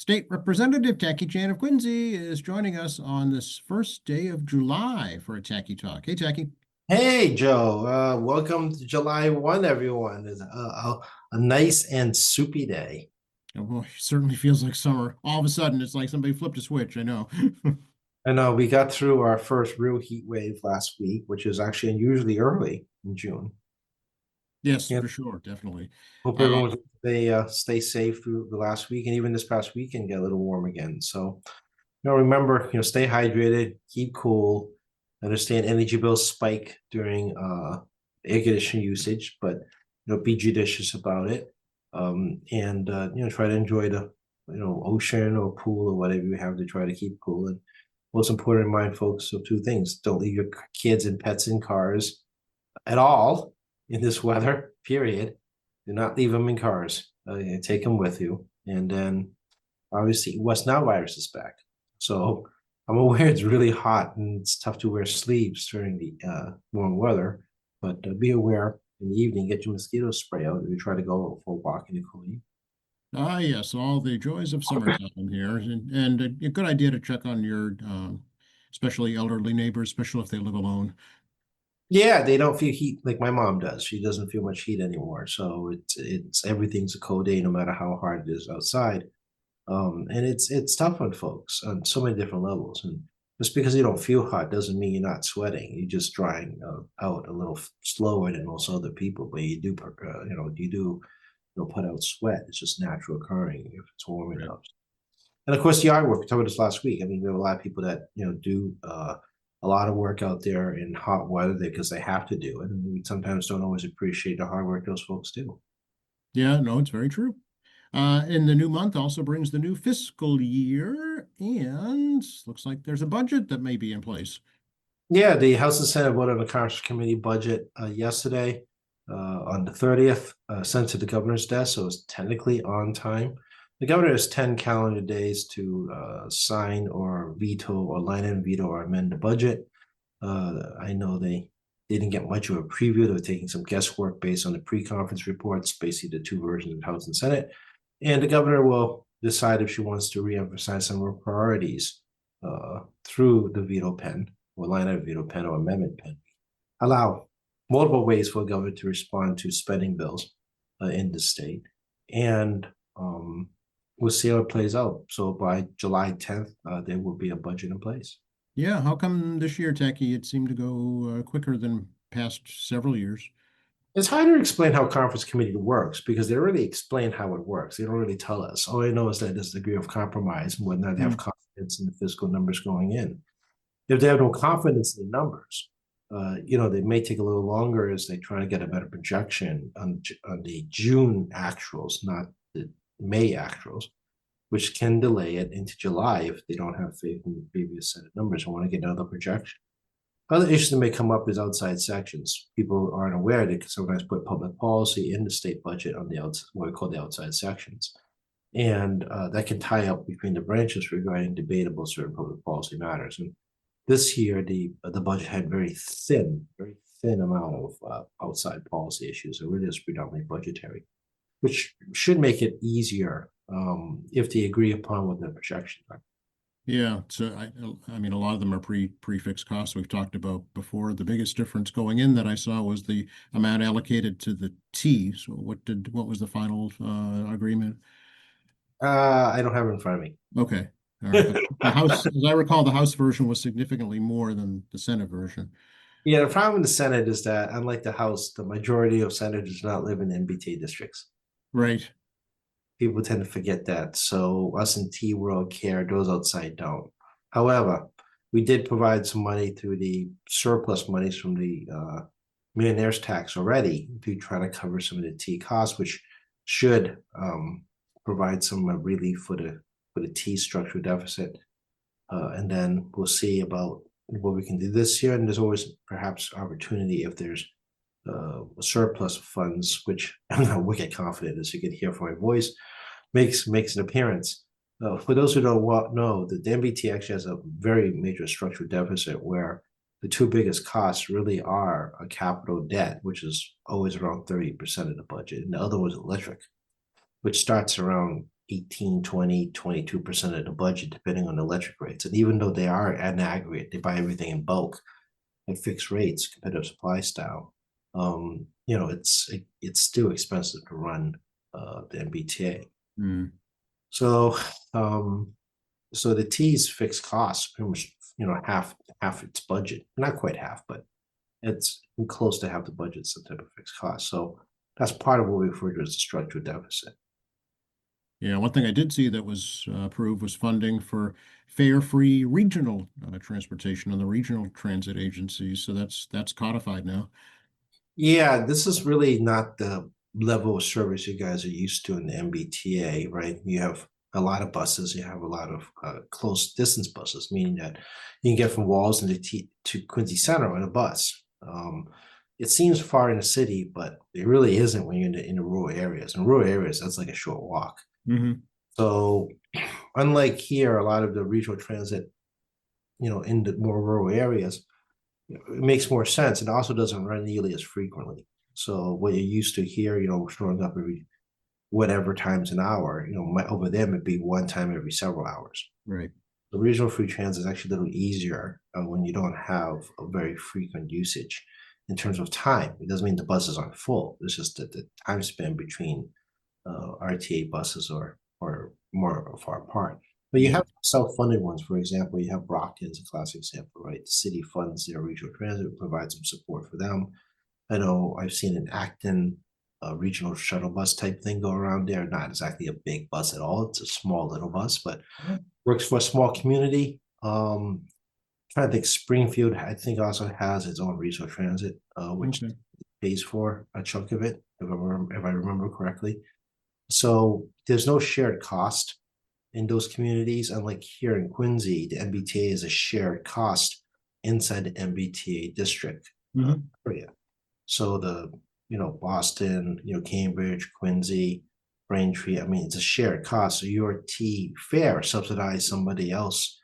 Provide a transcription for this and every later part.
State Representative Tacky Chan of Quincy is joining us on this first day of July for a Tacky Talk. Hey, Tacky. Hey, Joe. Welcome to July 1, everyone. It's a nice and soupy day. Oh, boy, certainly feels like summer. All of a sudden, it's like somebody flipped a switch. I know. I know we got through our first real heat wave last week, which is actually unusually early in June. Yes, Yeah, for sure, definitely. hope Uh, everyone stay safe through the last week and even this past weekend get a little warm again. So, remember, stay hydrated, keep cool. Understand energy bills spike during air conditioning usage, but be judicious about it. And try to enjoy the ocean or pool or whatever you have to try to keep cool. And most important in mind, folks, so two things: don't leave your kids and pets in cars at all in this weather. Period. Do not leave them in cars. Take them with you, and then obviously West Nile virus is back. So I'm aware it's really hot and it's tough to wear sleeves during the warm weather, but be aware in the evening, get your mosquito spray out if you try to go for a walk in the cool evening. yes, all the joys of summertime here, and a good idea to check on your, especially elderly neighbors, especially if they live alone. Yeah, they don't feel heat like my mom does. She doesn't feel much heat anymore. So it's everything's a cold day no matter how hard it is outside. And it's tough on folks on so many different levels. And just because you don't feel hot doesn't mean you're not sweating. You're just drying out a little slower than most other people. But you do put out sweat. It's just natural occurring if it's warm Right. enough. And of course, the yard work. We talked about this last week. I mean, we have a lot of people that do a lot of work out there in hot weather because they have to do it, and we sometimes don't always appreciate the hard work those folks do. Yeah, no, it's very true. And the new month also brings the new fiscal year, and looks like there's a budget that may be in place. Yeah, the House and Senate voted on the Conference Committee budget yesterday on the 30th, sent to the governor's desk, so it's technically on time. The governor has 10 calendar days to sign or veto or line in veto or amend the budget. I know they didn't get much of a preview. They were taking some guesswork based on the pre-conference reports, basically the two versions of the House and Senate. And the governor will decide if she wants to reemphasize some of her priorities through the veto pen or line item veto pen or amendment pen. Allow multiple ways for the governor to respond to spending bills in the state. And we'll see how it plays out. So by July 10th, there will be a budget in place. Yeah, how come this year, Techie, it seemed to go quicker than past several years? It's hard to explain how conference committee works because they don't really explain how it works. They don't really tell us. All I know is that there's a degree of compromise and whatnot. They have Hmm. confidence in the fiscal numbers going in. If they have no confidence in the numbers, they may take a little longer as they try to get a better projection on the June actuals, not the May actuals, which can delay it into July if they don't have faith in the previous set of numbers and want to get another projection. Other issues that may come up is outside sections. People aren't aware they can sometimes put public policy in the state budget on the outside, what we call the outside sections. And that can tie up between the branches regarding debatable certain public policy matters. And this year, the budget had very thin amount of outside policy issues. It really is predominantly budgetary, which should make it easier if they agree upon what the projections are. Yeah, so I mean, a lot of them are prefix costs we've talked about before. The biggest difference going in that I saw was the amount allocated to the T. So what was the final agreement? I don't have it in front of me. Okay, all right, but the House, as I recall, the House version was significantly more than the Senate version. Yeah, the problem in the Senate is that, unlike the House, the majority of senators do not live in MBTA districts. Right. People tend to forget that. So us in T world care, those outside don't. However, we did provide some money through the surplus monies from the millionaires tax already to try to cover some of the T costs, which should provide some relief for the T structural deficit. And then we'll see about what we can do this year. And there's always perhaps opportunity if there's a surplus of funds, which I'm not wicked confident, as you can hear from my voice, makes an appearance. For those who don't know, the MBT actually has a very major structural deficit where the two biggest costs really are a capital debt, which is always around 30% of the budget, and the other was electric, which starts around 18, 20, 22% of the budget, depending on the electric rates. And even though they are an aggregate, they buy everything in bulk at fixed rates, competitive supply style. It's still expensive to run the MBTA. Mm. So so the T's fixed costs pretty much, half its budget. Not quite half, but it's close to half the budget, some type of fixed cost. So that's part of what we refer to as the structural deficit. Yeah, one thing I did see that was approved was funding for fare-free regional transportation on the regional transit agencies. So that's codified now. Yeah, this is really not the level of service you guys are used to in the MBTA, right? You have a lot of buses, you have a lot of close distance buses, meaning that you can get from Walls to Quincy Center on a bus. It seems far in the city, but it really isn't when you're in the rural areas. In rural areas, that's like a short walk. Mm-hmm. So, unlike here, a lot of the regional transit, in the more rural areas, it makes more sense. It also doesn't run nearly as frequently. So what you're used to here, showing up every whatever times an hour, over there might be one time every several hours. Right. The regional free transit is actually a little easier when you don't have a very frequent usage in terms of time. It doesn't mean the buses aren't full. It's just that the time spent between RTA buses or more far apart. But you have self-funded ones. For example, you have Brockton as a classic example, right? The city funds their regional transit, provides some support for them. I know I've seen an Acton regional shuttle bus type thing go around there. Not exactly a big bus at all. It's a small little bus, but works for a small community. Trying to think, Springfield, I think, also has its own regional transit, which pays for a chunk of it, if I remember correctly. So there's no shared cost in those communities. Unlike here in Quincy, the MBTA is a shared cost inside the MBTA district area. So Boston, Cambridge, Quincy, Braintree, I mean, it's a shared cost. So your T fare subsidize somebody else,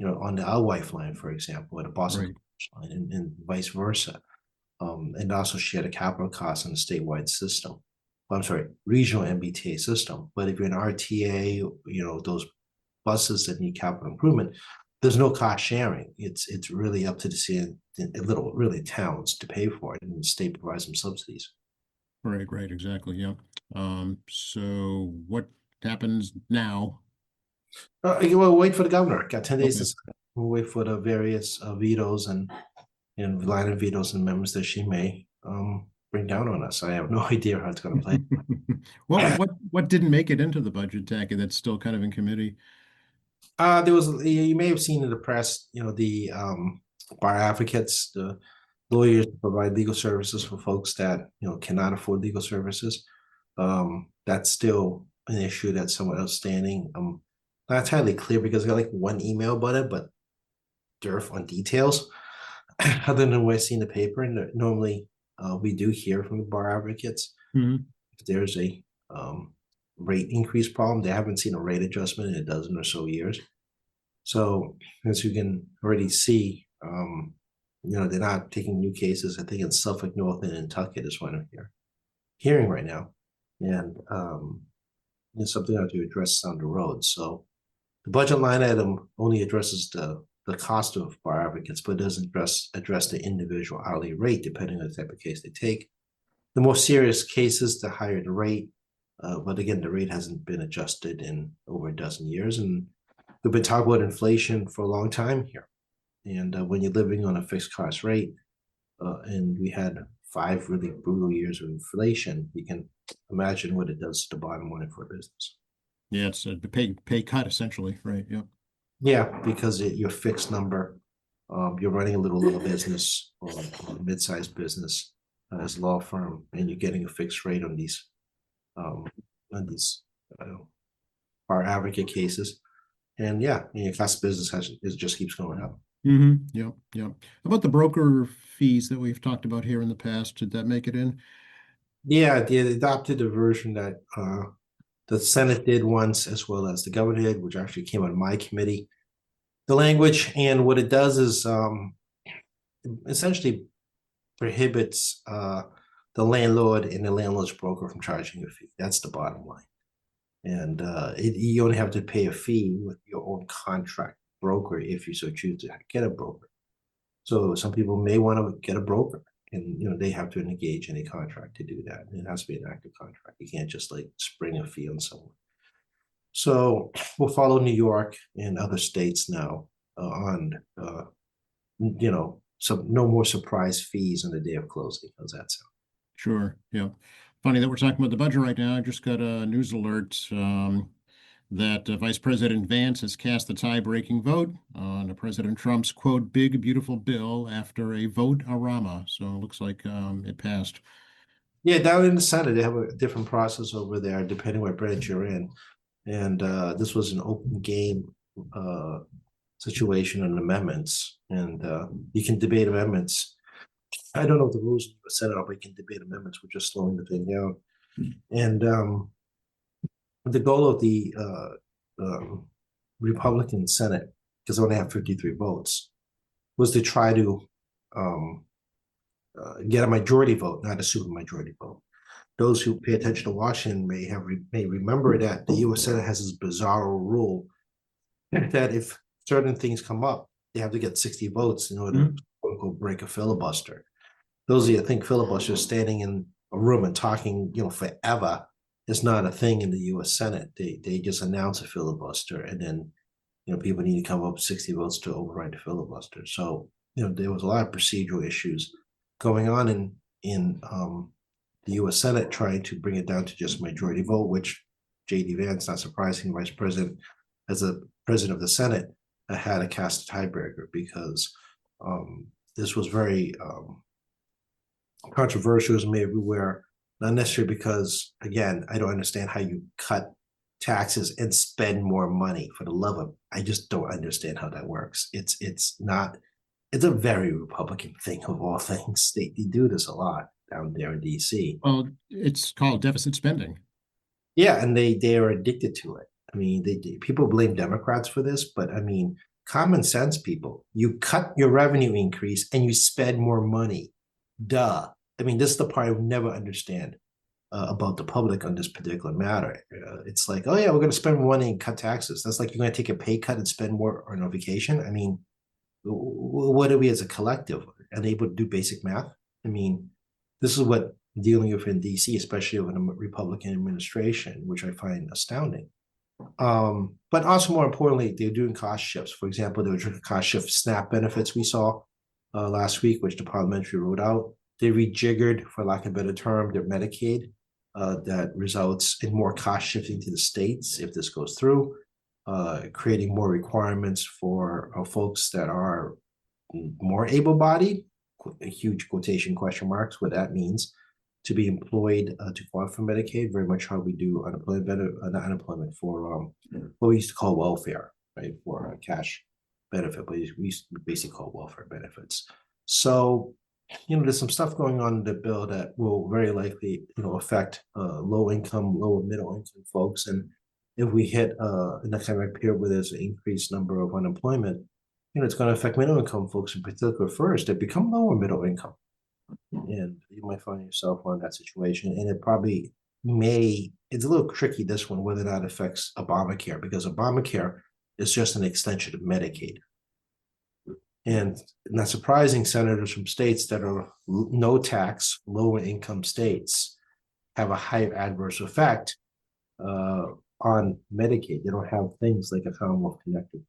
on the Alewife line, for example, or the Boston line, and vice versa. And also share the capital costs in the statewide system. I'm sorry, regional MBTA system. But if you're an RTA, those buses that need capital improvement, there's no cost sharing. It's really up to the city, really towns to pay for it, and the state provides them subsidies. Right, exactly. Yeah. So what happens now? We'll wait for the governor. Got 10 days to sign. We'll wait for the various vetoes and line of vetoes and amendments that she may bring down on us. I have no idea how it's going to play. Well, what didn't make it into the budget, Tacky, that's still kind of in committee? You may have seen in the press, the bar advocates, the lawyers provide legal services for folks that cannot afford legal services. That's still an issue that's somewhat outstanding. Not entirely clear because I got like one email about it, but dearth on details other than what I see in the paper. And normally we do hear from the bar advocates if there's a rate increase problem. They haven't seen a rate adjustment in a dozen or so years. So as you can already see, they're not taking new cases. I think in Suffolk, North, and Nantucket is one of your hearing right now, and it's something I have to address down the road. So the budget line item only addresses the cost of bar advocates, but doesn't address the individual hourly rate depending on the type of case they take. The more serious cases, the higher the rate. But again, the rate hasn't been adjusted in over a dozen years, and we've been talking about inflation for a long time here. And when you're living on a fixed cost rate, and we had 5 really brutal years of inflation, you can imagine what it does to the bottom line for a business. Yeah, it's a pay cut essentially, right? Yeah. Yeah, because your fixed number, you're running a little business or a mid-sized business as a law firm, and you're getting a fixed rate on these bar advocate cases. And yeah, your cost of business it just keeps going up. Yep. How about the broker fees that we've talked about here in the past? Did that make it in? Yeah, they adopted the version that the Senate did once, as well as the governor did, which actually came out of my committee. The language, and what it does is essentially prohibits the landlord and the landlord's broker from charging a fee. That's the bottom line. And you only have to pay a fee with your own contract broker if you so choose to get a broker. So some people may want to get a broker, and they have to engage in a contract to do that. It has to be an active contract. You can't just like spring a fee on someone. So we'll follow New York and other states now on some no more surprise fees on the day of closing. How's that sound? Sure. Yeah. Funny that we're talking about the budget right now. I just got a news alert that Vice President Vance has cast the tie-breaking vote on President Trump's quote big beautiful bill after a vote-a-rama. So it looks like it passed. Yeah, down in the Senate, they have a different process over there, depending what branch you're in. And this was an open game situation on amendments, and you can debate amendments. I don't know if the rules are set up, but you can debate amendments, which is slowing the thing down. And the goal of the Republican Senate, because they only have 53 votes, was to try to get a majority vote, not a supermajority vote. Those who pay attention to Washington may remember that the U.S. Senate has this bizarre rule that if certain things come up, they have to get 60 votes in order to quote unquote break a filibuster. Those of you that think filibusters standing in a room and talking, forever is not a thing in the U.S. Senate. They just announce a filibuster, and then people need to come up with 60 votes to override the filibuster. So there was a lot of procedural issues going on in the U.S. Senate trying to bring it down to just majority vote, which J.D. Vance, not surprising, Vice President, as a president of the Senate, had to cast a tiebreaker because this was very controversial. It was made everywhere, not necessarily because, again, I don't understand how you cut taxes and spend more money. For the love of, I just don't understand how that works. It's a very Republican thing of all things. They do this a lot down there in DC. Well, it's called deficit spending. Yeah, and they are addicted to it. I mean, people blame Democrats for this, but I mean, common sense people, you cut your revenue increase and you spend more money. Duh. I mean, this is the part I would never understand about the public on this particular matter. It's like, oh yeah, we're going to spend more money and cut taxes. That's like you're going to take a pay cut and spend more on a vacation. I mean, what are we as a collective unable to do basic math? I mean, this is what dealing with in DC, especially with a Republican administration, which I find astounding. But also more importantly, they're doing cost shifts. For example, there were cost shift SNAP benefits we saw last week, which the parliamentary wrote out. They rejiggered, for lack of a better term, their Medicaid. That results in more cost shifting to the states if this goes through, creating more requirements for folks that are more able-bodied, a huge quotation question marks, what that means, to be employed to qualify for Medicaid, very much how we do unemployment benefit, not unemployment, for what we used to call welfare, right, for a cash benefit, but we basically call welfare benefits. So, there's some stuff going on in the bill that will very likely, affect low income, lower middle income folks. And if we hit an economic period where there's an increased number of unemployment, it's going to affect middle income folks in particular first. They become lower middle income. And you might find yourself on that situation. And it probably it's a little tricky, this one, whether or not it affects Obamacare, because Obamacare is just an extension of Medicaid. And not surprising, senators from states that are no tax, lower income states have a higher adverse effect on Medicaid. They don't have things like a Commonwealth Connected.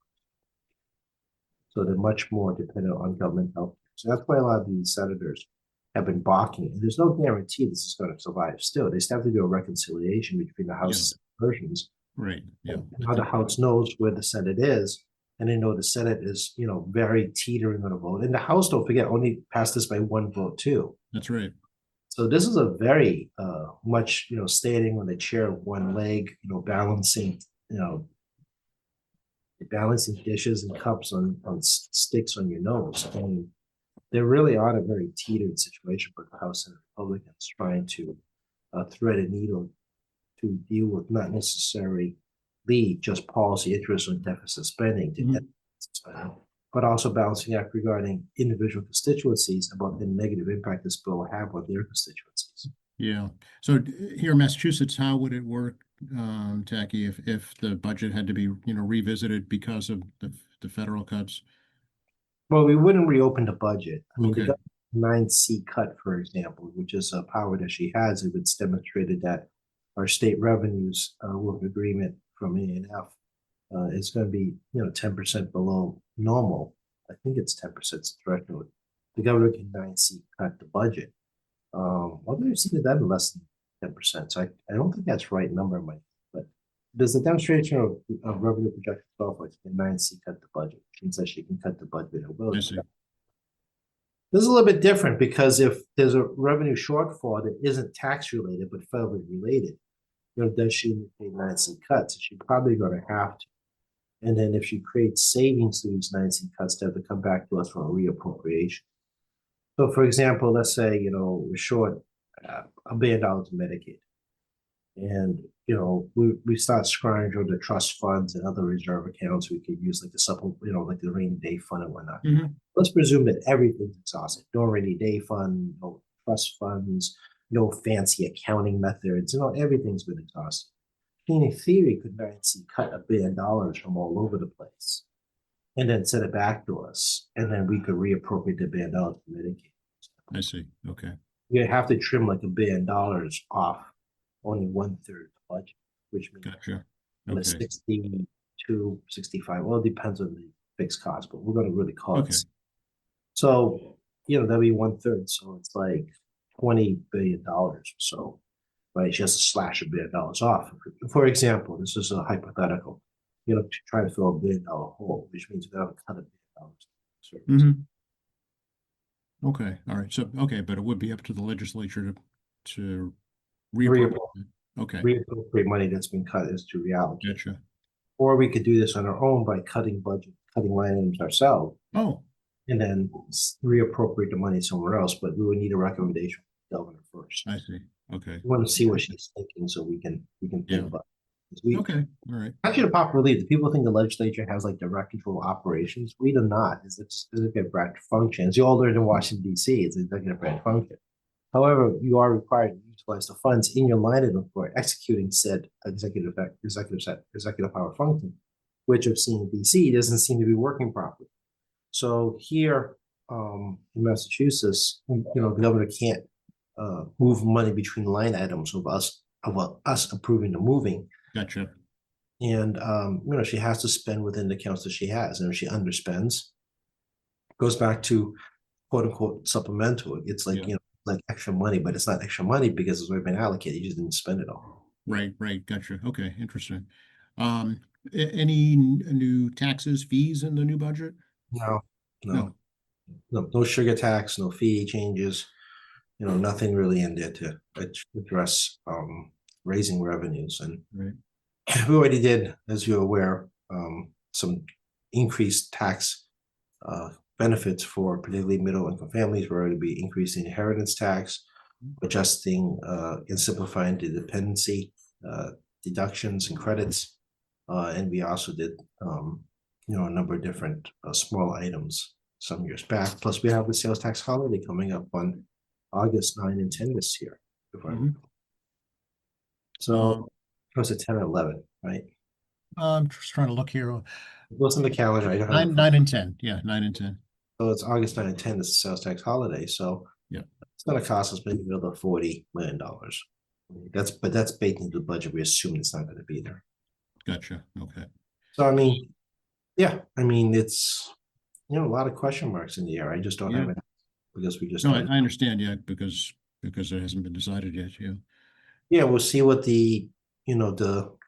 So they're much more dependent on government health. So that's why a lot of these senators have been balking. And there's no guarantee this is going to survive still. They still have to do a reconciliation between the House versions. Right. Yeah. Now the House knows where the Senate is, and they know the Senate is, very teetering on a vote. And the House, don't forget, only passed this by one vote too. That's right. So this is a very much, standing on the chair of one leg, balancing, balancing dishes and cups on sticks on your nose. And they're really on a very teetered situation for the House and Republicans trying to thread a needle to deal with not necessarily just policy interests on deficit spending, but also balancing act regarding individual constituencies about the negative impact this bill will have on their constituencies. Yeah. So here in Massachusetts, how would it work Tacky, if the budget had to be, revisited because of the federal cuts? Well, we wouldn't reopen the budget. I mean, the Okay, 9C cut, for example, which is a power that she has, if it's demonstrated that our state revenues with agreement from ANF is going to be, 10% below normal. I think it's 10% threshold. The governor can 9C cut the budget. Although I've seen it done less than 10%, so I don't think that's right number, Mike. But does the demonstration of revenue projection software can 9C cut the budget? She says she can cut the budget. It will. I see. This is a little bit different because if there's a revenue shortfall that isn't tax related but federally related, does she pay 9C cuts? She's probably going to have to. And then if she creates savings through these 9C cuts, they have to come back to us for a reappropriation. So, for example, let's say we're short $1 billion in Medicaid, and we start scrounging the trust funds and other reserve accounts we could use, like the supplement, like the rainy day fund and whatnot. Let's presume that everything's exhausted. No rainy day fund, no trust funds, no fancy accounting methods. Everything's been exhausted. In theory, could Nancy cut $1 billion from all over the place and then send it back to us, and then we could reappropriate the $1 billion to Medicaid. I see. Okay. You have to trim like $1 billion off only 1/3 the budget, which means Gotcha. the Okay. 62, 65. Well, it depends on the fixed cost, but we're going to really call Okay. it. So, that'd be 1/3. So it's like $20 billion or so, right? She has to slash $1 billion off. For example, this is a hypothetical, to try to fill $1 billion hole, which means we have to cut $1 billion. Mhm. Okay, all right. So, okay, but it would be up to the legislature to reappropriate. Okay, Reappropriate money that's been cut is to reallocate. gotcha. Or we could do this on our own by cutting line items ourselves, Oh, and then reappropriate the money somewhere else. But we would need a recommendation from the governor first. I see. Okay. We want to see what she's thinking so we can think Yeah. about it. Okay, all right. Actually, the popular belief, the people think the legislature has like direct control operations. We do not. It's executive branch function. It's older than Washington D.C. It's executive branch function. However, you are required to utilize the funds in your line item for executing said executive power function, which I've seen in D.C. doesn't seem to be working properly. So here, in Massachusetts, the governor can't move money between line items of us approving the moving. Gotcha. And she has to spend within the accounts that she has, and if she underspends, goes back to quote unquote supplemental. It's like like extra money, but it's not extra money because it's already been allocated. You just didn't spend it all. Right, gotcha. Okay, interesting. Any new taxes, fees in the new budget? No sugar tax, no fee changes. Nothing really in there to address raising revenues. And Right. we already did, as you're aware, some increased tax benefits for particularly middle income families. We're going to be increasing inheritance tax, adjusting and simplifying the dependency deductions and credits. And we also did, a number of different small items some years back. Plus, we have the sales tax holiday coming up on August 9 and 10 this year. So it was at 10 and 11, right? I'm just trying to look here. It was in the calendar. I don't have 9 and 10. Yeah, 9 and 10. So it's August 9 and 10 is the sales tax holiday. So it's going to cost us maybe another $40 million. That's baked into the budget. We assume it's not going to be there. Gotcha. Okay. So it's a lot of question marks in the air. I just don't have it because we just No, I understand. Yeah, because it hasn't been decided yet. Yeah, we'll see what the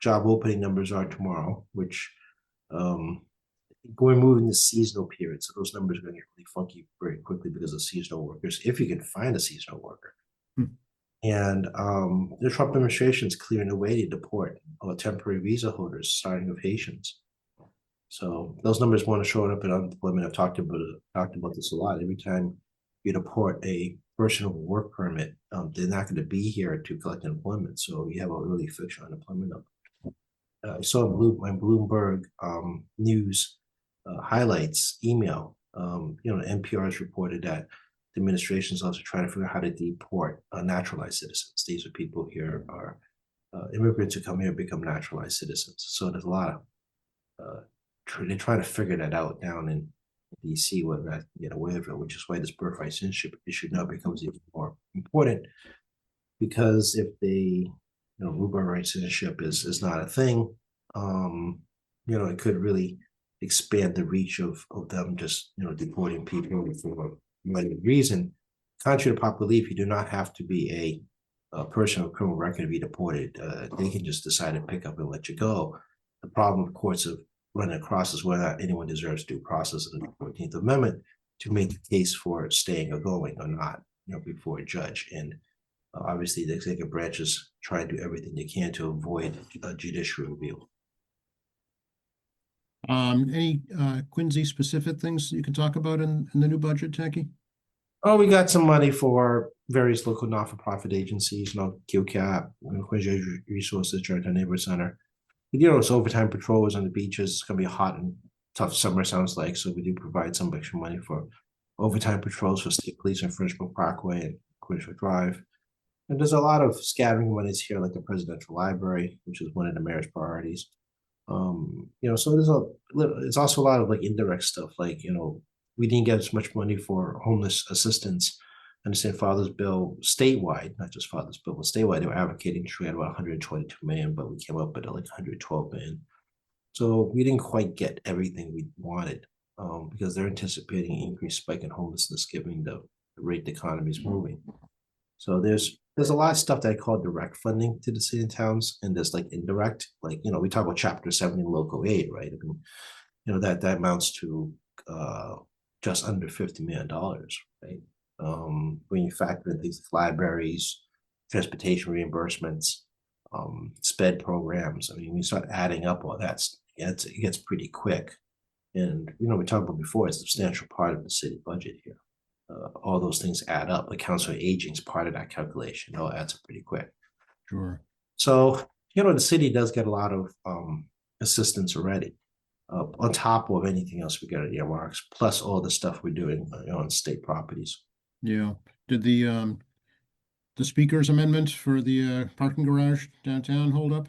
job opening numbers are tomorrow, which we're moving the seasonal period, so those numbers are going to get really funky very quickly because of seasonal workers, if you can find a seasonal worker. And the Trump administration is clearing the way to deport temporary visa holders, starting with Haitians. So those numbers want to show up in unemployment. I've talked about this a lot. Every time you deport a person with a work permit, they're not going to be here to collect unemployment. So you have a really fixed unemployment number. I saw my Bloomberg News highlights email. NPR has reported that the administration is also trying to figure out how to deport naturalized citizens. These are people here are immigrants who come here become naturalized citizens. So there's a lot of they're trying to figure that out down in DC, whether that Waverville, which is why this birthright issue now becomes even more important. Because if birthright citizenship is not a thing, it could really expand the reach of them just deporting people for any reason. Contrary to popular belief, you do not have to be a person with criminal record to be deported. They can just decide to pick up and let you go. The problem, of course, of running across is whether or not anyone deserves due process in the 14th Amendment to make the case for staying or going or not, before a judge. And obviously, the executive branch is trying to do everything they can to avoid judicial review. Any Quincy specific things you can talk about in the new budget, Tacky? Oh, we got some money for various local not-for-profit agencies, QCAP, Quincy Resources, Georgetown Neighborhood Center. It's overtime patrols on the beaches. It's going to be a hot and tough summer, sounds like. So we do provide some extra money for overtime patrols for state police in Frenchbrook Parkway and Quincy Drive. And there's a lot of scattering monies here, like the presidential library, which is one of the mayor's priorities. So it's also a lot of like indirect stuff, like we didn't get as much money for homeless assistance. I understand Father's Bill statewide, not just Father's Bill, but statewide, they were advocating to get about 122 million, but we came up with like 112 million. So we didn't quite get everything we wanted because they're anticipating an increased spike in homelessness given the rate the economy is moving. So there's a lot of stuff that I call direct funding to the city and towns, and there's like indirect, like we talk about Chapter 70 local aid, right? I mean, that amounts to just under $50 million, right? When you factor in things like libraries, transportation reimbursements, SPED programs, I mean, we start adding up all that, it gets pretty quick. And we talked about before, it's a substantial part of the city budget here. All those things add up. The council of aging is part of that calculation. It all adds up pretty quick. Sure. So, the city does get a lot of assistance already, on top of anything else we get at earmarks, plus all the stuff we're doing on state properties. Yeah. Did the speaker's amendment for the parking garage downtown hold up?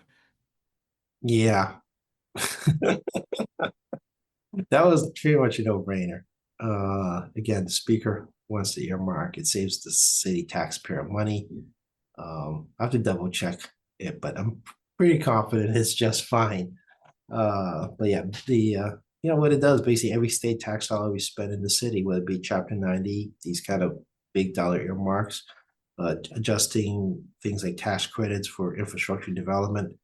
Yeah. That was pretty much a no-brainer. Again, the speaker wants to earmark. It saves the city taxpayer money. I have to double check it, but I'm pretty confident it's just fine. But yeah, what it does, basically every state tax dollar we spend in the city, whether it be Chapter 90, these kind of big dollar earmarks, adjusting things like tax credits for infrastructure development,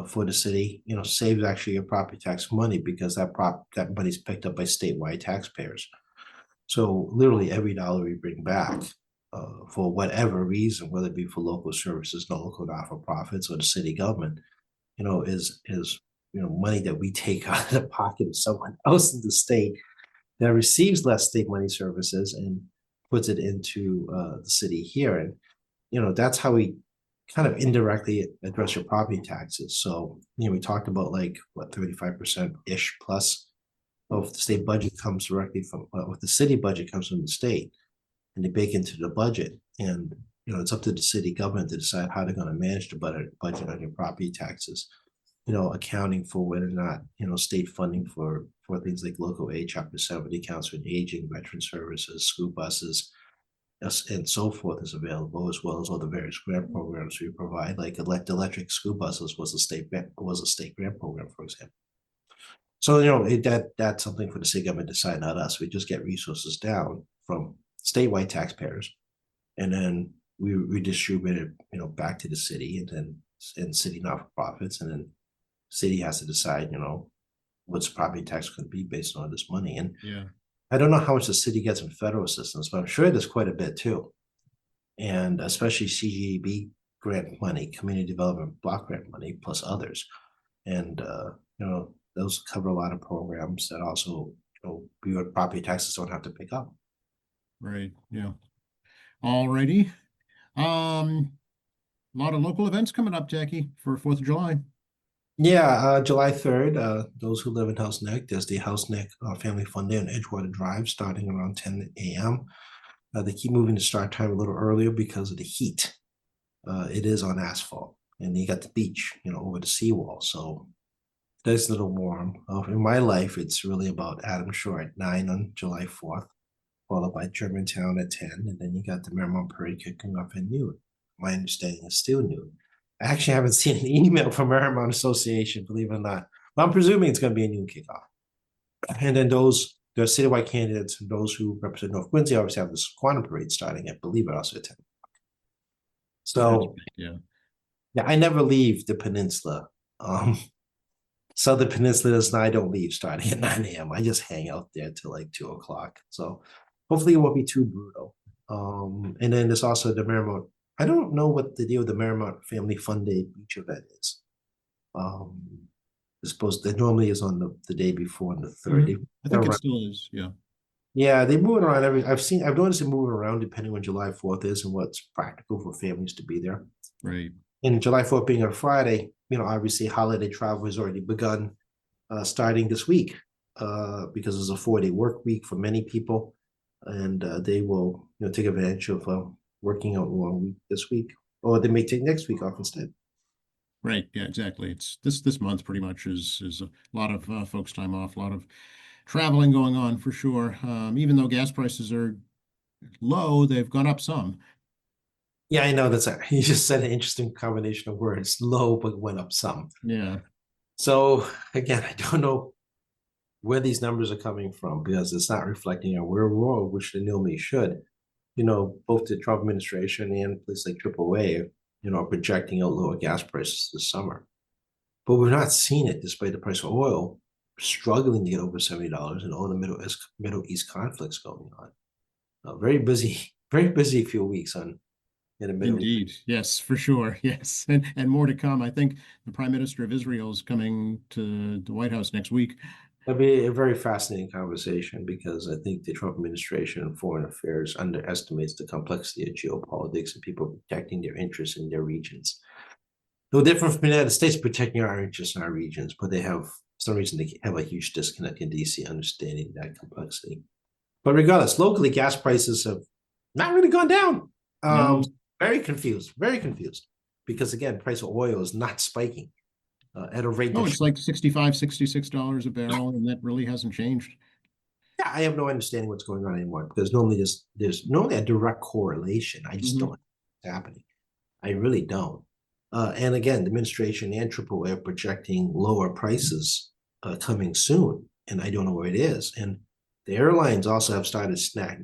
for the city, saves actually your property tax money because that money's picked up by statewide taxpayers. So literally every dollar we bring back, for whatever reason, whether it be for local services, no local not-for-profits, or the city government, is money that we take out of the pocket of someone else in the state that receives less state money services and puts it into the city here. And that's how we kind of indirectly address your property taxes. So, we talked about like what 35%-ish plus of the state budget comes directly from what the city budget comes from the state, and they bake into the budget. And it's up to the city government to decide how they're going to manage the budget on your property taxes. Accounting for whether or not state funding for things like local aid, Chapter 70, council on aging, veteran services, school buses, and so forth is available, as well as all the various grant programs we provide. Like electric school buses was a state grant program, for example. So that's something for the city government to decide, not us. We just get resources down from statewide taxpayers, and then we redistribute it back to the city and city not-for-profits, and then city has to decide what's property tax going to be based on this money. And yeah. I don't know how much the city gets in federal assistance, but I'm sure there's quite a bit too. And especially CGB grant money, community development block grant money, plus others. And, those cover a lot of programs that also, property taxes don't have to pick up. Right. Yeah. All righty. A lot of local events coming up, Jackie, for 4th of July. Yeah, July 3rd, those who live in House Neck, there's the House Neck Family Fun Day on Edgewater Drive starting around 10 a.m. They keep moving the start time a little earlier because of the heat. It is on asphalt. and you got the beach, over the seawall. So nice little warm. In my life, it's really about Adam Shore at 9 on July 4th, followed by Germantown at 10, and then you got the Merrimont Parade kicking off at noon. My understanding is still noon. I actually haven't seen an email from Merrimont Association, believe it or not. But I'm presuming it's going to be a noon kickoff. And then the citywide candidates and those who represent North Quincy obviously have this Quantum Parade starting at, believe it, also at 10. So Yeah. yeah, I never leave the peninsula. Southern Peninsula, I don't leave starting at 9 a.m. I just hang out there till like 2 o'clock. So hopefully it won't be too brutal. And then there's also the Merrimont. I don't know what the deal with the Merrimont Family Fun Day beach event is. It's supposed that normally is on the day before, on the third. I think it still is. Yeah. Yeah, they move it around I've noticed it moving around depending when July 4th is and what's practical for families to be there. Right. And July 4th being a Friday, obviously holiday travel has already begun starting this week because it's a 4-day work week for many people. And they will take advantage of working out a long week this week, or they may take next week off instead. Right. Yeah, exactly. It's this month pretty much is a lot of folks' time off, a lot of traveling going on for sure. Even though gas prices are low, they've gone up some. Yeah, I know you just said an interesting combination of words, low, but went up some. Yeah. So again, I don't know where these numbers are coming from because it's not reflecting our real world, which they normally should. Both the Trump administration and places like AAA, are projecting out lower gas prices this summer. But we've not seen it despite the price of oil struggling to get over $70 and all the Middle East conflicts going on. Very busy few weeks in the Middle East. Indeed. Yes, for sure. Yes. And more to come. I think the Prime Minister of Israel is coming to the White House next week. It'll be a very fascinating conversation because I think the Trump administration and foreign affairs underestimates the complexity of geopolitics and people protecting their interests in their regions. No different from the United States protecting our interests in our regions, but for some reason, they have a huge disconnect in DC understanding that complexity. But regardless, locally, gas prices have not really gone down. No. Very confused, because again, price of oil is not spiking at a rate. Oh, it's like $65, $66 a barrel, and that really hasn't changed. Yeah, I have no understanding what's going on anymore because normally there's normally a direct correlation. I just don't know what's happening. I really don't. And again, the administration and AAA are projecting lower prices coming soon, and I don't know where it is. And the airlines also have started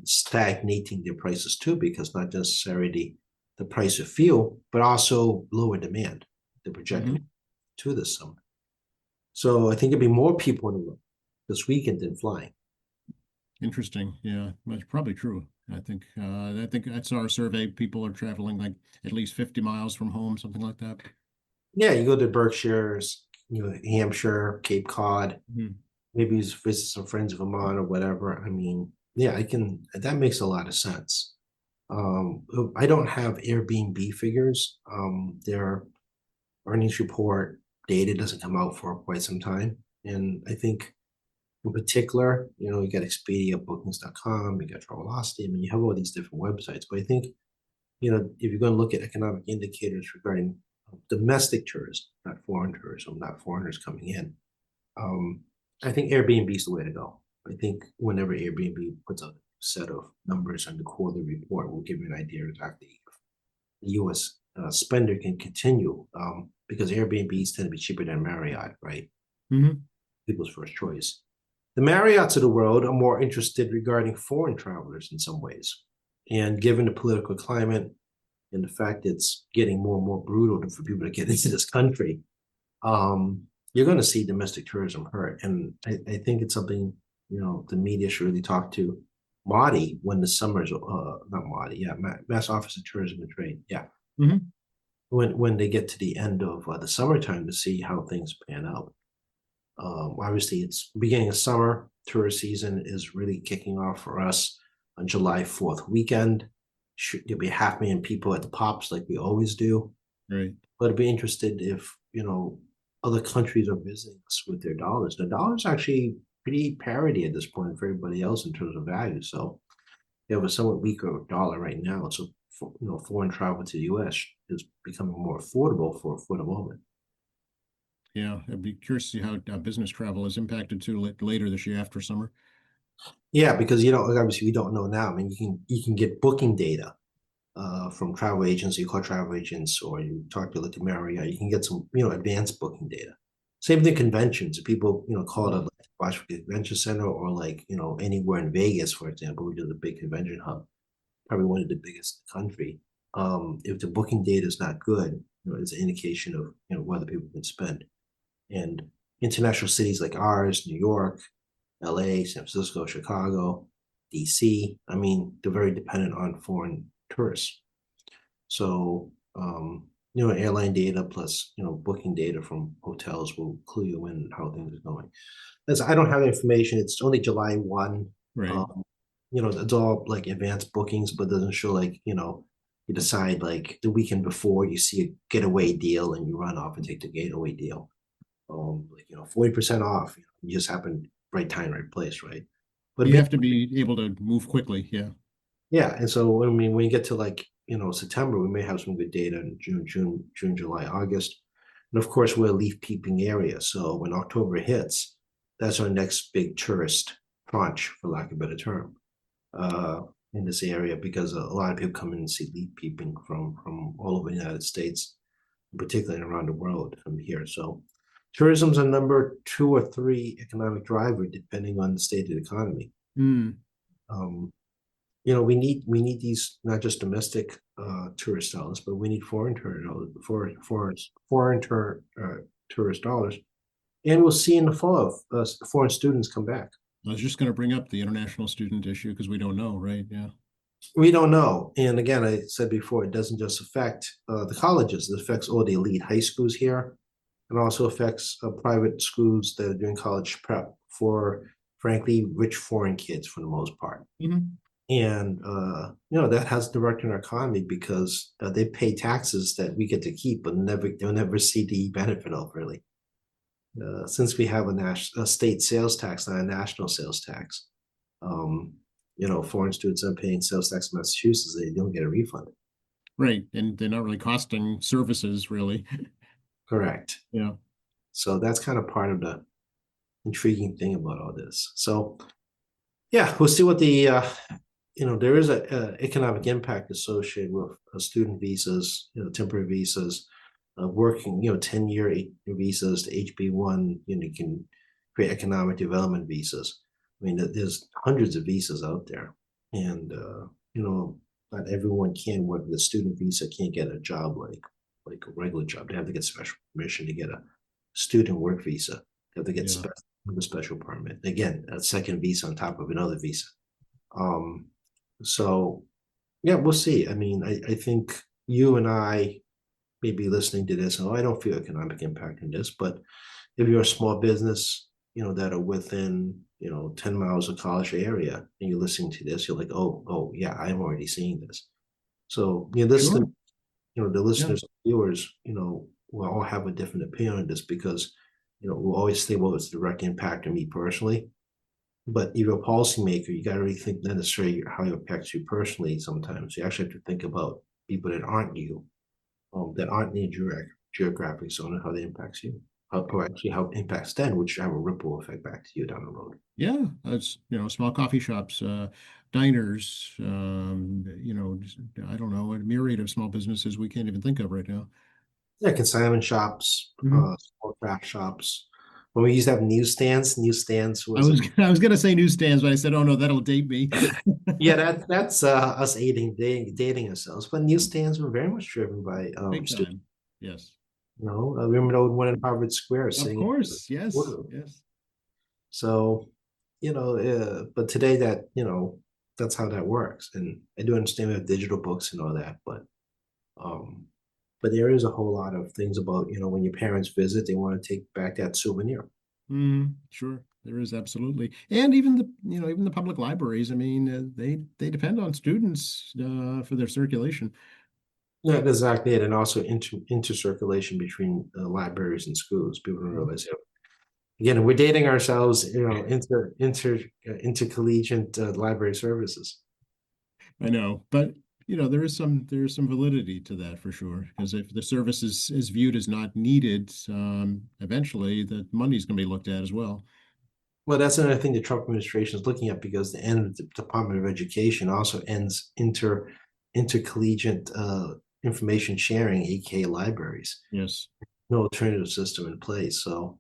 stagnating their prices too, because not necessarily the price of fuel, but also lower demand. They're projecting to this summer. So I think there'll be more people on the road this weekend than flying. Interesting. Yeah, that's probably true. I think that's our survey. People are traveling like at least 50 miles from home, something like that. Yeah, you go to Berkshires, Hampshire, Cape Cod, maybe visit some friends of Vermont or whatever. I mean, yeah, that makes a lot of sense. I don't have Airbnb figures. Their earnings report data doesn't come out for quite some time. And I think in particular, you got Expedia, Bookings.com, you got Travelocity. I mean, you have all these different websites. But I think, if you're going to look at economic indicators regarding domestic tourism, not foreign tourism, not foreigners coming in, I think Airbnb is the way to go. I think whenever Airbnb puts out a set of numbers on the quarterly report, will give you an idea exactly if the U.S. Spender can continue because Airbnbs tend to be cheaper than Marriott, right? People's first choice. The Marriotts of the world are more interested regarding foreign travelers in some ways. And given the political climate and the fact it's getting more and more brutal for people to get into this country, you're going to see domestic tourism hurt. And I think it's something, the media should really talk to MOTI when the summer's, not MOTI, yeah, Mass Office of Tourism and Trade, yeah. When they get to the end of the summertime to see how things pan out. Obviously, it's beginning of summer. Tourist season is really kicking off for us on July 4th weekend. There'll be 500,000 people at the Pops like we always do. Right. But I'd be interested if, other countries are visiting us with their dollars. The dollar's actually pretty parity at this point for everybody else in terms of value. So you have a somewhat weaker dollar right now. So foreign travel to the U.S. is becoming more affordable for the moment. Yeah, I'd be curious to see how business travel is impacted too later this year after summer. Yeah, because obviously we don't know now. I mean, you can get booking data from travel agents. You call travel agents, or you talk to like a Marriott. You can get some advanced booking data. Same thing conventions. If people call it a Washington Convention Center, or like anywhere in Vegas, for example, which is a big convention hub, probably one of the biggest in the country. If the booking data is not good, it's an indication of whether people can spend. And international cities like ours, New York, LA, San Francisco, Chicago, DC. I mean, they're very dependent on foreign tourists. So, airline data plus, booking data from hotels will clue you in how things are going. As I don't have the information, it's only July 1. Right. It's all like advanced bookings, but doesn't show like, you decide like the weekend before you see a getaway deal and you run off and take the getaway deal. 40% off. You just happen right time, right place, right? But You have to be able to move quickly. Yeah. yeah, and so I mean, when you get to like September, we may have some good data in June, July, August, and of course we're a leaf peeping area. So when October hits, that's our next big tourist tranche, for lack of a better term, in this area because a lot of people come in and see leaf peeping from all over the United States, particularly around the world from here. So tourism's a number 2 or 3 economic driver, depending on the state of the economy. Mm. Um, we need these not just domestic tourist dollars, but we need foreign tourist dollars, tourist dollars, and we'll see in the fall if foreign students come back. I was just going to bring up the international student issue because we don't know, right? Yeah. We don't know, and again, I said before, it doesn't just affect the colleges; it affects all the elite high schools here. It also affects private schools that are doing college prep for, frankly, rich foreign kids for the most part. Mhm. And that has direct in our economy because they pay taxes that we get to keep, but they'll never see the benefit of really. Since we have a state sales tax, not a national sales tax, um, foreign students are paying sales tax in Massachusetts, they don't get a refund. Right. And they're not really costing services, really. Correct. Yeah. So that's kind of part of the intriguing thing about all this. So yeah, we'll see what there is a economic impact associated with student visas, temporary visas, working, 10-year visas to HB1. You can create economic development visas. I mean, there's hundreds of visas out there, and not everyone can work with a student visa. Can't get a job like a regular job. They have to get special permission to get a student work visa. They have to get Yeah. a special permit. Again, a second visa on top of another visa. So yeah, we'll see. I mean, I think you and I may be listening to this, and I don't feel economic impact in this, but if you're a small business, that are within, 10 miles of college area, and you're listening to this, you're like, oh yeah, I'm already seeing this. So Sure. the Yeah. listeners, viewers, will all have a different opinion on this because, we'll always say, well, it's direct impact on me personally. But if you're a policymaker, you got to really think not necessarily how it impacts you personally. Sometimes you actually have to think about people that aren't you, that aren't in your geographic zone, and how that impacts you, or actually how it impacts them, which have a ripple effect back to you down the road. Yeah. It's, small coffee shops, diners, I don't know, a myriad of small businesses we can't even think of right now. Yeah, consignment shops, Mhm. small craft shops. When we used to have newsstands I was was I was gonna say newsstands, but I said, oh no, that'll date me. yeah, that's us dating ourselves. But newsstands were very much driven by Big students. time. Yes. I remember the old one in Harvard Square Of sitting in course. the Yes. boardroom. Yes. So, but today that's how that works. And I do understand we have digital books and all that, um, but there is a whole lot of things about, when your parents visit, they want to take back that souvenir. Sure. There is absolutely. And even even the public libraries, I mean, they depend on students for their circulation. Yeah, exactly it. And also intercirculation between libraries and schools. People don't realize it. Again, we're dating ourselves, intercollegiate library services. I know, but there is some validity to that for sure. Because if the service is viewed as not needed, eventually the money's going to be looked at as well. Well, that's another thing the Trump administration is looking at because the end of the Department of Education also ends intercollegiate information sharing, aka libraries. Yes. No alternative system in place. So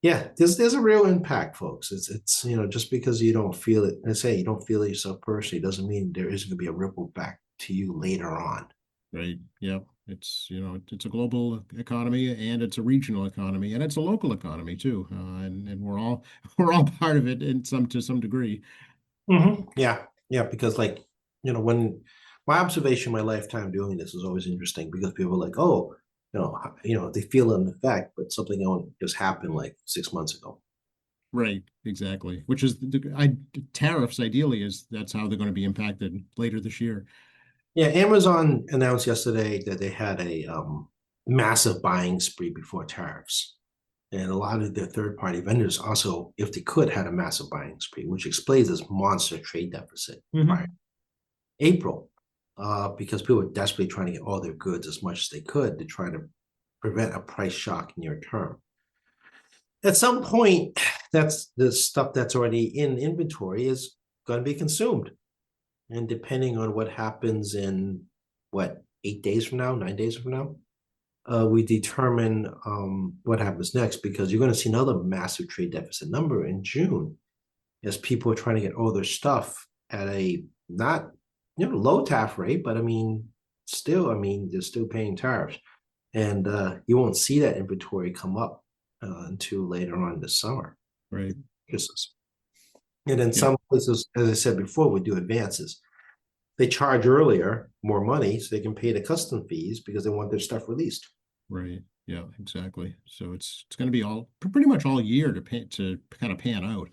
yeah, there's a real impact, folks. It's just because you don't feel it, let's say you don't feel it yourself personally, doesn't mean there isn't going to be a ripple back to you later on. Right. Yeah. It's, it's a global economy and it's a regional economy and it's a local economy too. And we're all we're all part of it in some to some degree. Yeah, yeah, because like when my observation, my lifetime doing this is always interesting because people are like, oh, they feel an effect, but something else just happened like 6 months ago. Right. Exactly. Which is tariffs ideally is that's how they're going to be impacted later this year. Yeah, Amazon announced yesterday that they had a massive buying spree before tariffs. And a lot of their third party vendors also, if they could, had a massive buying spree, which explains this monster trade deficit by April, because people were desperately trying to get all their goods as much as they could to try to prevent a price shock near term. At some point, that's the stuff that's already in inventory is going to be consumed. And depending on what happens in 8 days from now, 9 days from now, we determine what happens next because you're going to see another massive trade deficit number in June as people are trying to get all their stuff at a not low tariff rate, but they're still paying tariffs, and you won't see that inventory come up until later on this summer. Right. And in some places, as I said before, we do advances. They charge earlier more money so they can pay the custom fees because they want their stuff released. Right. Yeah, exactly. So it's going to be all pretty much all year to kind of pan out.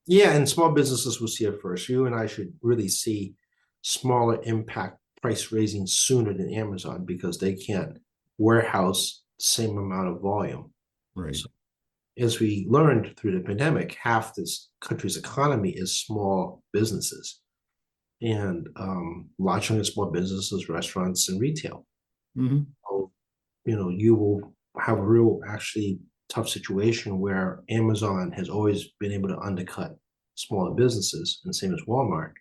Yeah, and small businesses will see it first. You and I should really see smaller impact price raising sooner than Amazon because they can't warehouse the same amount of volume. Right. So, as we learned through the pandemic, half this country's economy is small businesses and large chunk of small businesses, restaurants, and retail. So, you will have a real actually tough situation where Amazon has always been able to undercut smaller businesses, and same as Walmart.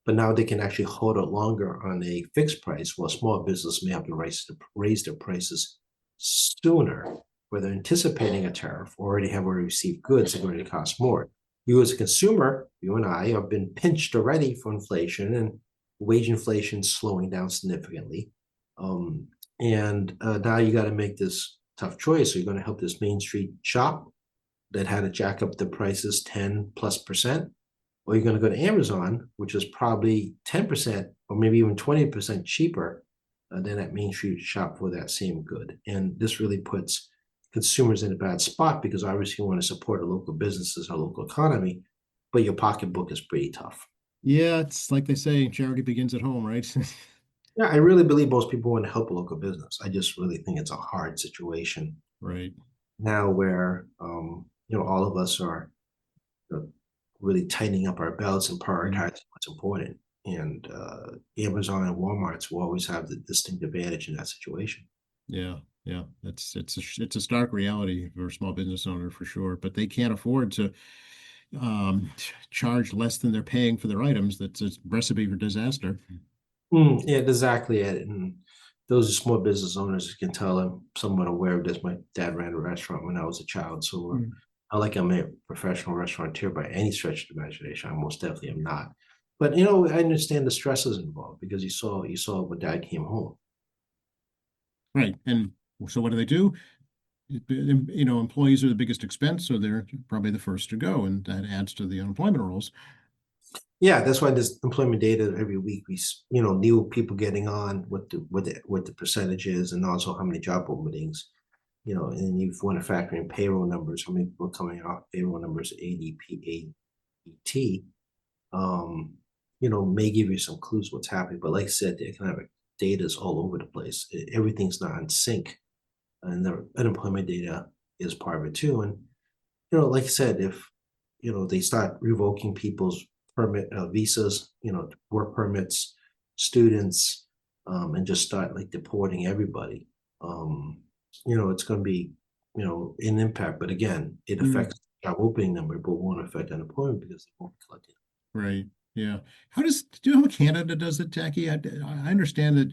But now they can actually hold it longer on a fixed price, while small business may have to raise their prices sooner, where they're anticipating a tariff, already received goods that are going to cost more. You as a consumer, you and I have been pinched already for inflation and wage inflation slowing down significantly. And now you got to make this tough choice. So you're going to help this Main Street shop that had to jack up the prices 10+%, or you're going to go to Amazon, which is probably 10% or maybe even 20% cheaper than that Main Street shop for that same good. And this really puts consumers in a bad spot because obviously you want to support a local businesses, our local economy, but your pocketbook is pretty tough. Yeah, it's like they say, charity begins at home, right? Yeah, I really believe most people want to help a local business. I just really think it's a hard situation Right. now where all of us are really tightening up our belts and prioritizing what's important. And Amazon and Walmart's will always have the distinct advantage in that situation. Yeah, yeah, it's a stark reality for a small business owner for sure. But they can't afford to charge less than they're paying for their items. That's a recipe for disaster. Yeah, exactly it. And those are small business owners. You can tell I'm somewhat aware of this. My dad ran a restaurant when I was a child, so not like I'm a professional restaurateur by any stretch of the imagination. I most definitely am not. But I understand the stresses involved because you saw when dad came home. Right. And so what do? Employees are the biggest expense, so they're probably the first to go, and that adds to the unemployment rolls. Yeah, that's why this employment data every week we new people getting on what the percentage is and also how many job openings, and you want to factor in payroll numbers, how many people are coming off payroll numbers, ADP, ADT, may give you some clues what's happening. But like I said, the economic data is all over the place. Everything's not in sync, and the unemployment data is part of it too. And like I said, if they start revoking people's permit visas, work permits, students, and just start like deporting everybody, it's going to be, an impact. But again, it Mm, affects job opening number, but won't affect unemployment because they won't be collecting. right. Yeah. Do you know how Canada does it, Tacky? I understand that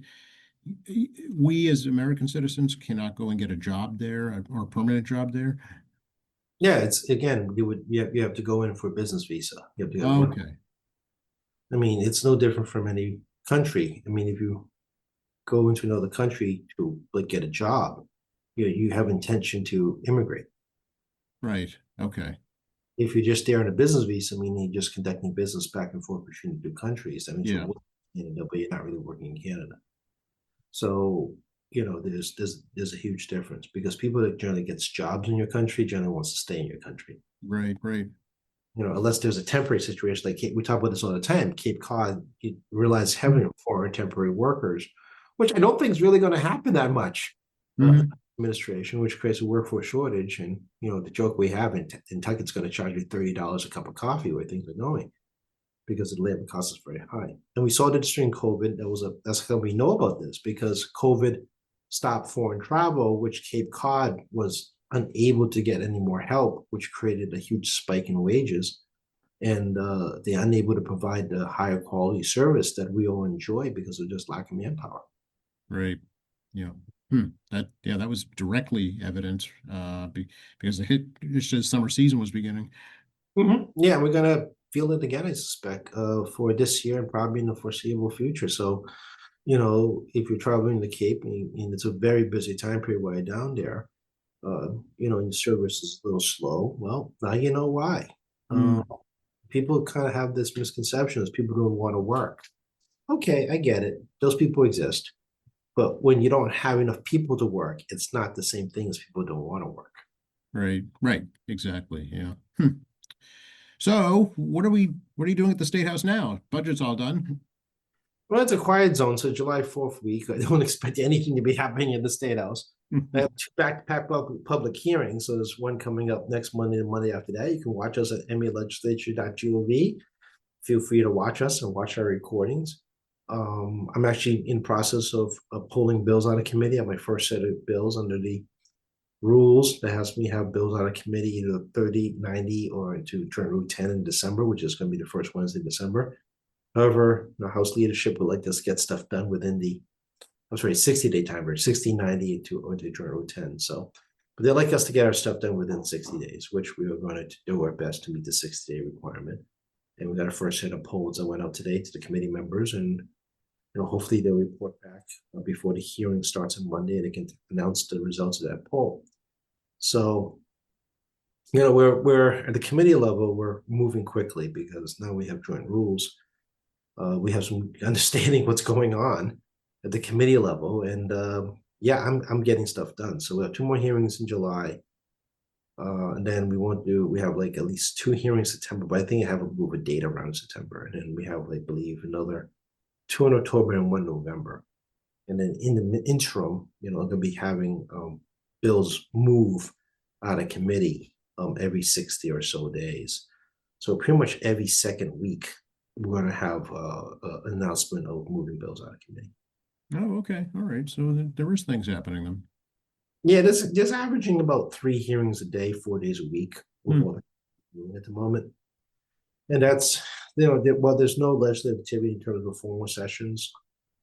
we as American citizens cannot go and get a job there or a permanent job there. Yeah, it's again, you have to go in for a business visa. You have to get work. Okay. I mean, it's no different from any country. I mean, if you go into another country to like get a job, you have intention to immigrate. Right. Okay. If you're just there on a business visa, meaning you're just conducting business back and forth between the two countries, that means you're Yeah. working in Canada, but you're not really working in Canada. So, there's a huge difference because people that generally gets jobs in your country generally wants to stay in your country. Right. Right. Unless there's a temporary situation like we talk about this all the time. Cape Cod, you realize having foreign temporary workers, which I don't think is really going to happen that much. Mhm. Administration, which creates a workforce shortage, and the joke we have in Tuckett's going to charge you $30 a cup of coffee where things are going because the labor cost is very high. And we saw that during COVID. That's how we know about this because COVID stopped foreign travel, which Cape Cod was unable to get any more help, which created a huge spike in wages. And they're unable to provide the higher quality service that we all enjoy because of just lack of manpower. Right. Yeah. That was directly evident because just as summer season was beginning. Yeah, we're gonna feel it again, I suspect, for this year and probably in the foreseeable future. So, if you're traveling the Cape and it's a very busy time period while you're down there, and your service is a little slow, well, now you know why. Uh, Mm, People kind of have this misconception as people don't want to work. Okay, I get it. Those people exist. But when you don't have enough people to work, it's not the same thing as people don't want to work. right. Right. Exactly. Yeah. So what are you doing at the State House now? Budget's all done. Well, it's a quiet zone, so July 4th week, I don't expect anything to be happening in the State House. I have two back-to-back public hearings, so there's one coming up next Monday and Monday after that. You can watch us at malegislature.gov. Feel free to watch us and watch our recordings. I'm actually in process of pulling bills out of committee on my first set of bills under the rules that has me have bills out of committee either 30, 90, or to turn Route 10 in December, which is going to be the first Wednesday in December. However, the House leadership would like us to get stuff done within the, I'm sorry, 60-day time frame, 60, 90 or to turn Route 10. So, but they'd like us to get our stuff done within 60 days, which we are going to do our best to meet the 60-day requirement. And we got our first set of polls that went out today to the committee members, and hopefully they'll report back before the hearing starts on Monday, and they can announce the results of that poll. So, we're at the committee level, we're moving quickly because now we have joint rules. We have some understanding what's going on at the committee level, and yeah, I'm getting stuff done. So we have two more hearings in July. And then we have like at least two hearings in September, but I think I have a move a date around September. And then we have, I believe, another two in October and one November. And then in the interim, I'm gonna be having bills move out of committee every 60 or so days. So pretty much every second week, we're gonna have an announcement of moving bills out of committee. Oh, okay. All right. So there is things happening then. Yeah, there's averaging about 3 hearings a day, 4 days a week Hmm. at the moment. And that's, well, there's no legislative activity in terms of formal sessions.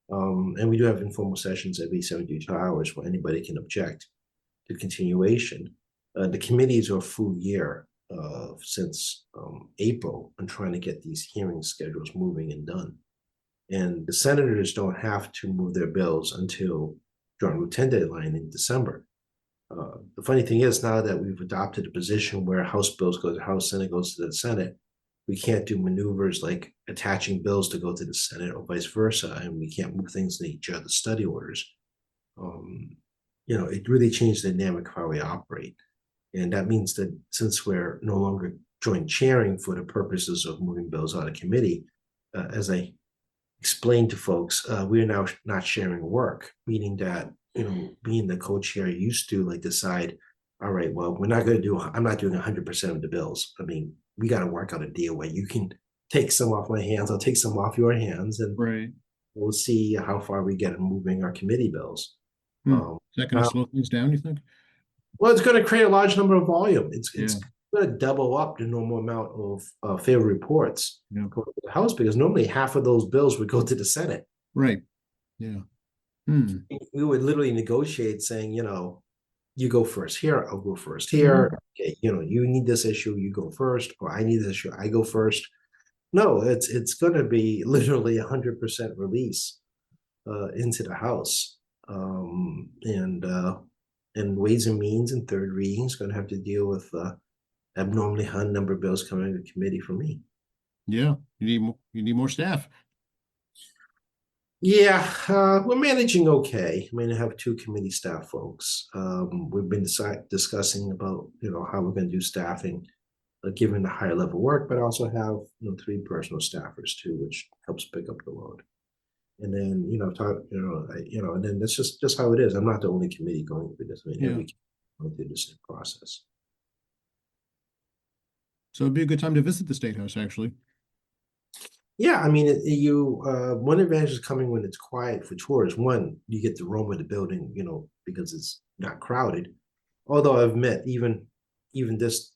And we do have informal sessions every 72 hours where anybody can object to continuation. The committees are a full year since April and trying to get these hearing schedules moving and done. And the senators don't have to move their bills until during Route 10 deadline in December. The funny thing is now that we've adopted a position where House bills go to the House, Senate goes to the Senate, we can't do maneuvers like attaching bills to go to the Senate or vice versa, and we can't move things in each other's study orders. It really changed the dynamic of how we operate. And that means that since we're no longer joint chairing for the purposes of moving bills out of committee, as I explained to folks, we are now not sharing work, meaning that, being the co-chair used to like decide, all right, well, I'm not doing 100% of the bills. I mean, we got to work out a deal where you can take some off my hands, I'll take some off your hands. And Right. we'll see how far we get in moving our committee bills. Hmm. Is that going to Now, slow things down, you think? well, it's going to create a large number of volume. It's Yeah, going to double up the normal amount of favor reports yeah, going to the House, because normally half of those bills would go to the Senate. right. Yeah. Hmm. We would literally negotiate saying, you go first here, I'll go first Mhm. here. Okay, you need this issue, you go first, or I need this issue, I go first. No, it's going to be literally 100% release into the House, and Ways and Means and third reading is going to have to deal with abnormally high number of bills coming to committee for me. Yeah. You need more staff. Yeah, we're managing okay. I mean, I have two committee staff folks. We've been discussing about how we're going to do staffing, given the higher level work, but also have three personal staffers too, which helps pick up the load. And then and then that's just how it is. I'm not the only committee going through this. I mean, Yeah. every going through the same process. So it'd be a good time to visit the State House, actually. Yeah, I mean, one advantage is coming when it's quiet for tours. One, you get to roam with the building, because it's not crowded. Although I've met even this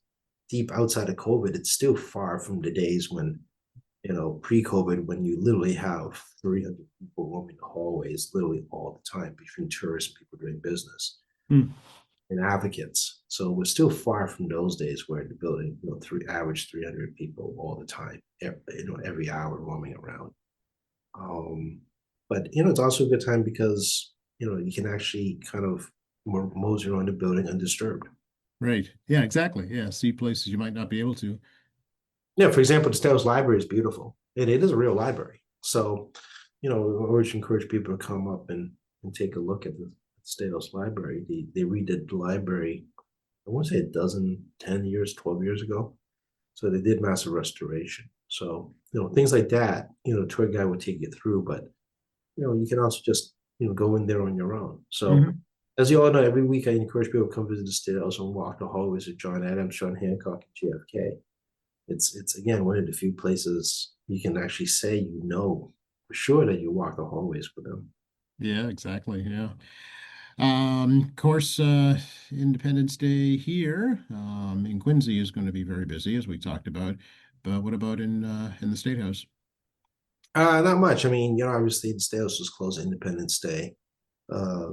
deep outside of COVID, it's still far from the days when, pre-COVID, when you literally have 300 people roaming the hallways literally all the time between tourists and people doing business Hmm. and advocates. So we're still far from those days where the building, average 300 people all the time, every hour roaming around. But it's also a good time because you can actually kind of mosey around the building undisturbed. Right. Yeah, exactly. Yeah. See places you might not be able to. Yeah, for example, the State House Library is beautiful, and it is a real library. So, we always encourage people to come up and take a look at the State House Library. They redid the library, I want to say a dozen, 10 years, 12 years ago. So they did massive restoration. So, things like that, tour guide would take you through, but you can also just, go in there on your own. So Mhm. as you all know, every week I encourage people to come visit the State House and walk the hallways of John Adams, John Hancock, and JFK. It's again one of the few places you can actually say for sure that you walk the hallways with them. Yeah, exactly. Yeah. Of course, Independence Day here, in Quincy is going to be very busy, as we talked about. But what about in the State House? Not much. I mean, obviously the State House was closed Independence Day, uh,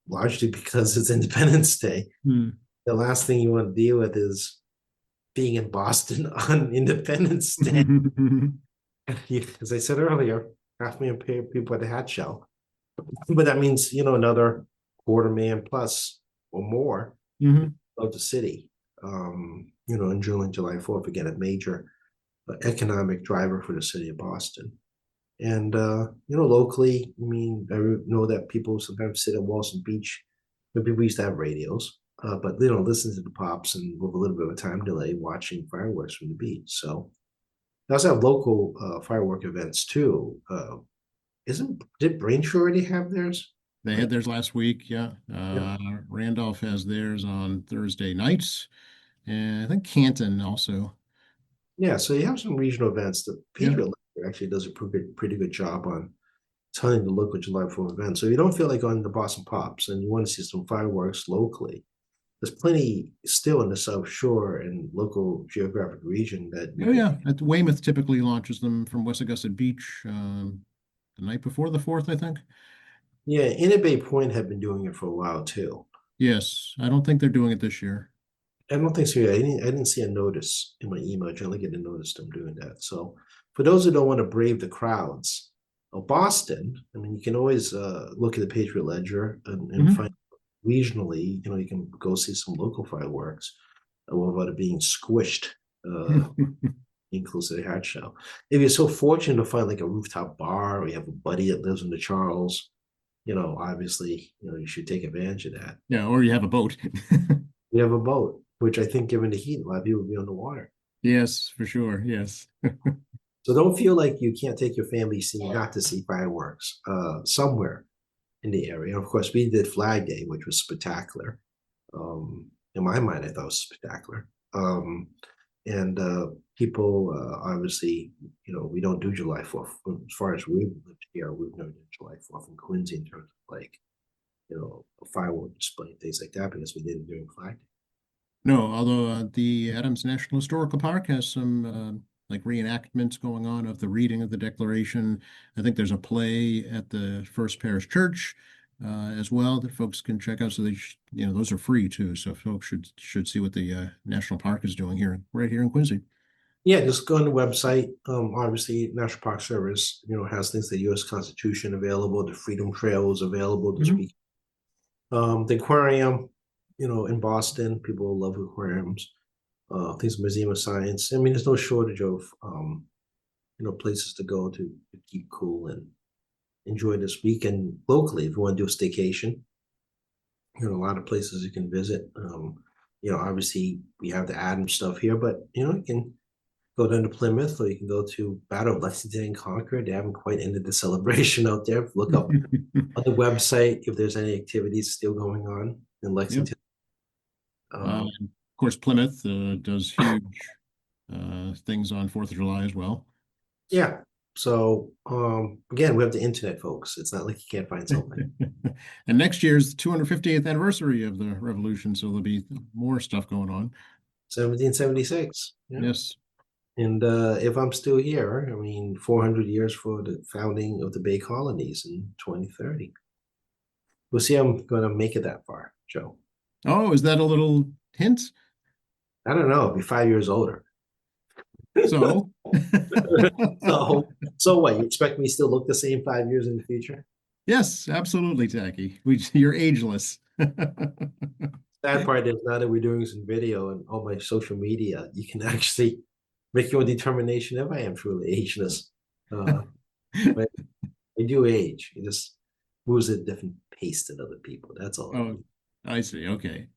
largely because it's Independence Day. Hmm. The last thing you want to deal with is being in Boston on Independence Day. As I said earlier, 500,000 people at the Hat Show, but that means another 250,000 plus or more Hmm. of the city. In June and July 4th, again, a major economic driver for the city of Boston. And locally, I mean, I know that people sometimes sit at Walson Beach. People used to have radios, but they don't listen to the pops and with a little bit of a time delay watching fireworks from the beach. So they also have local firework events too. Isn't did Braintree already have theirs? They had theirs last week. Yeah. Yeah. Randolph has theirs on Thursday nights, and I think Canton also. Yeah, so you have some regional events. The Yeah. Patriot League actually does a pretty good job on telling the local July 4th event. So if you don't feel like going to Boston Pops and you want to see some fireworks locally, there's plenty still in the South Shore and local geographic region that you Oh, can. yeah. Weymouth typically launches them from West Augusta Beach the night before the 4th, I think. Yeah, Inner Bay Point have been doing it for a while too. Yes. I don't think they're doing it this year. I don't think so. Yeah, I didn't see a notice in my email. I generally get a notice them doing that. So for those who don't want to brave the crowds, Boston, I mean, you can always look at the Patriot Ledger and Mhm. find regionally, you can go see some local fireworks without it being squished, being close to the Hat Show. If you're so fortunate to find like a rooftop bar or you have a buddy that lives in the Charles, obviously, you should take advantage of that. Yeah, or you have a boat. You have a boat, which I think, given the heat, a lot of people would be on the water. Yes, for sure. Yes. So don't feel like you can't take your family not to see fireworks somewhere in the area. And of course, we did Flag Day, which was spectacular. In my mind, I thought it was spectacular. And people obviously, we don't do July 4th. As far as we've lived here, we've never done July 4th in Quincy in terms of like, a firework display and things like that because we did it during Flag Day. No, although the Adams National Historical Park has some like reenactments going on of the reading of the Declaration. I think there's a play at the First Parish Church as well that folks can check out. So those are free too. So folks should see what the national park is doing here, right here in Quincy. Yeah, just go on the website. Obviously, National Park Service, has things, the U.S. Constitution available, the Freedom Trail is available this Mhm. week. The aquarium, in Boston, people love aquariums. Things, Museum of Science. I mean, there's no shortage of places to go to keep cool and enjoy this weekend locally. If you want to do a staycation, a lot of places you can visit. Obviously we have the Adams stuff here, but you can go down to Plymouth or you can go to Battle of Lexington and Concord. They haven't quite ended the celebration out there. Look up on the website if there's any activities still going on in Yep. Lexington. Of course, Plymouth does huge things on 4th of July as well. Yeah. So again, we have the internet, folks. It's not like you can't find something. And next year's the 250th anniversary of the revolution, so there'll be more stuff going on. 1776. Yeah. Yes. And if I'm still here, I mean, 400 years for the founding of the Bay Colonies in 2030. We'll see. I'm going to make it that far, Joe. Oh, is that a little hint? I don't know. I'll be 5 years older. So, so what? You expect me to still look the same 5 years in the future? yes, absolutely, Tacky. You're ageless. Sad part is now that we're doing some video and all my social media, you can actually make your determination if I am truly ageless. But I do age. It just moves at a different pace than other people. That's all. Oh, I see. Okay.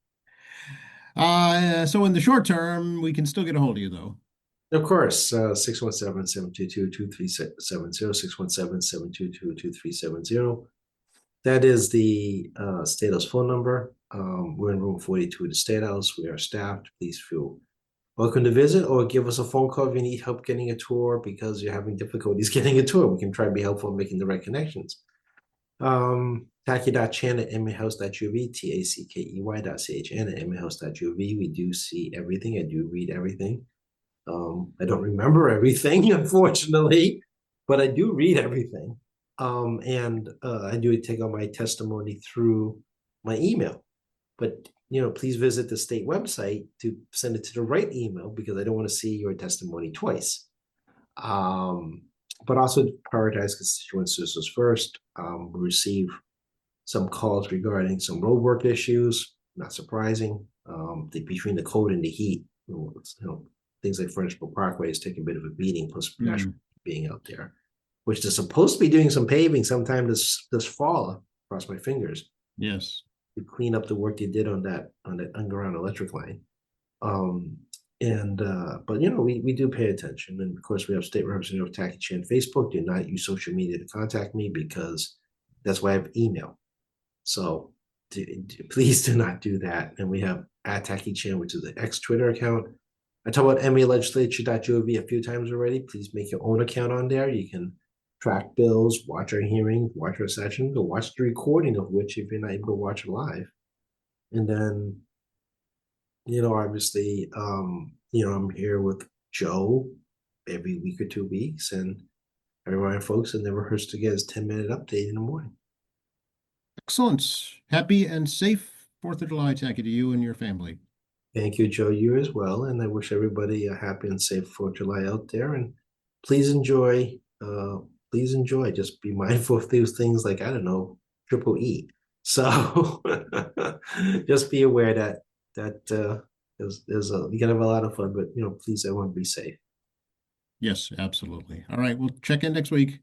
So in the short term, we can still get a hold of you, though. Of course, 617-722-2370, 617-722-2370. That is the State House phone number. We're in room 42 of the State House. We are staffed. Please feel welcome to visit or give us a phone call if you need help getting a tour because you're having difficulties getting a tour. We can try to be helpful in making the right connections. Tackey.chan@emmyhouse.gov, tackey.chan@emmyhouse.gov. We do see everything. I do read everything. I don't remember everything, unfortunately, but I do read everything. And I do take all my testimony through my email. But please visit the state website to send it to the right email because I don't want to see your testimony twice. But also prioritize constituent citizens first. We receive some calls regarding some roadwork issues. Not surprising. Between the cold and the heat, things like Furnaceable Parkway is taking a bit of a beating, plus National being out there, which they're supposed to be doing some paving sometime this fall. Cross my fingers. Yes. To clean up the work they did on that underground electric line. But we do pay attention, and of course we have State Representative Tackey Chan Facebook. Do not use social media to contact me because that's why I have email. So please do not do that. And we have @Tackey Chan, which is the X Twitter account. I talked about MAlegislature.gov a few times already. Please make your own account on there. You can track bills, watch our hearings, watch our sessions, or watch the recording of which if you're not able to watch it live. And then, obviously, I'm here with Joe every week or 2 weeks, and I remind folks that never hurts to get his 10-minute update in the morning. Excellent. Happy and safe 4th of July, Tacky, to you and your family. Thank you, Joe. You as well. And I wish everybody a happy and safe 4th of July out there. And please enjoy. Just be mindful of those things like, I don't know, triple E. So just be aware that you're gonna have a lot of fun, but please everyone be safe. Yes, absolutely. All right, we'll check in next week.